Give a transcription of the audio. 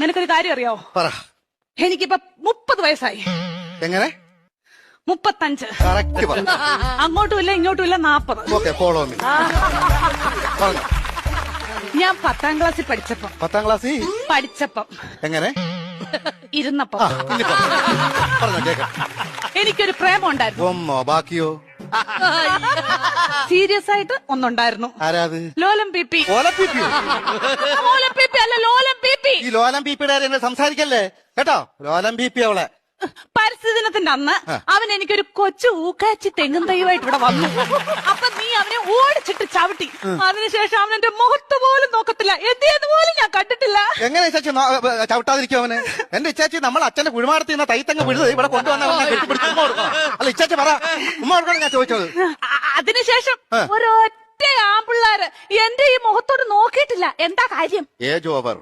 നിനക്കൊരു കാര്യം അറിയോ? പറ. എനിക്കിപ്പോ 30 വയസ്സായി. എങ്ങനെ? 35. കറക്റ്റ് പറ. അങ്ങോട്ടും ഇല്ല ഇങ്ങോട്ടും ഇല്ല 40. Okay, follow me. പറഞ്ഞോ. ഞാൻ 10ാം ക്ലാസ്സിൽ പഠിച്ചപ്പം 10ാം ക്ലാസ്സിൽ എങ്ങനെ ഇരുന്നപ്പം പിന്നെ പറഞ്ഞോ കേക്കാം. എനിക്കൊരു പ്രേമം ഉണ്ടായിരുന്നു. ഒന്നോ ബാക്കിയോ? സീരിയസ് ആയിട്ട് ഒന്നുണ്ടായിരുന്നു. ആരാത്? ലോലം പി. ലോലം പി. ലോലം പി അല്ല, ലോലം പി. ഈ ലോലം പിയുടെ എന്നെ സംസാരിക്കല്ലേ കേട്ടോ. ലോലം പി അവളെ പരിസ്ഥിതി ദിനത്തിന്റെ അന്ന് അവൻ എനിക്കൊരു കൊച്ചു ഊക്കാച്ചി തെങ്ങും തൈവായിട്ട് ഇവിടെ വന്നു. അപ്പൊ നീ അവനെ ഓടിച്ചിട്ട് ചവിട്ടി. അതിനുശേഷം അവൻ എന്റെ മുഖത്ത് പോലും നോക്കത്തില്ല. എന്ത് പോലും ഞാൻ കണ്ടിട്ടില്ല. എങ്ങനെ ചേച്ചി ചവിട്ടാതിരിക്കും അവന്? എന്റെ ഇച്ചാച്ചി നമ്മൾ അച്ഛന്റെ കുഴിമാടത്തിൽ നിന്ന് തൈത്തങ്ങ് വിഴുത് ഇവിടെ കൊണ്ടുവന്ന അല്ല ഇച്ചാച്ചി പറ, ഉമ്മ കൊടുക്കണം ഞാൻ ചോദിച്ചത്. അതിനുശേഷം ഒരൊറ്റ ആമ്പിള്ളാര് എന്റെ ഈ മുഖത്തോട് നോക്കിയിട്ടില്ല. എന്താ കാര്യം? Age over.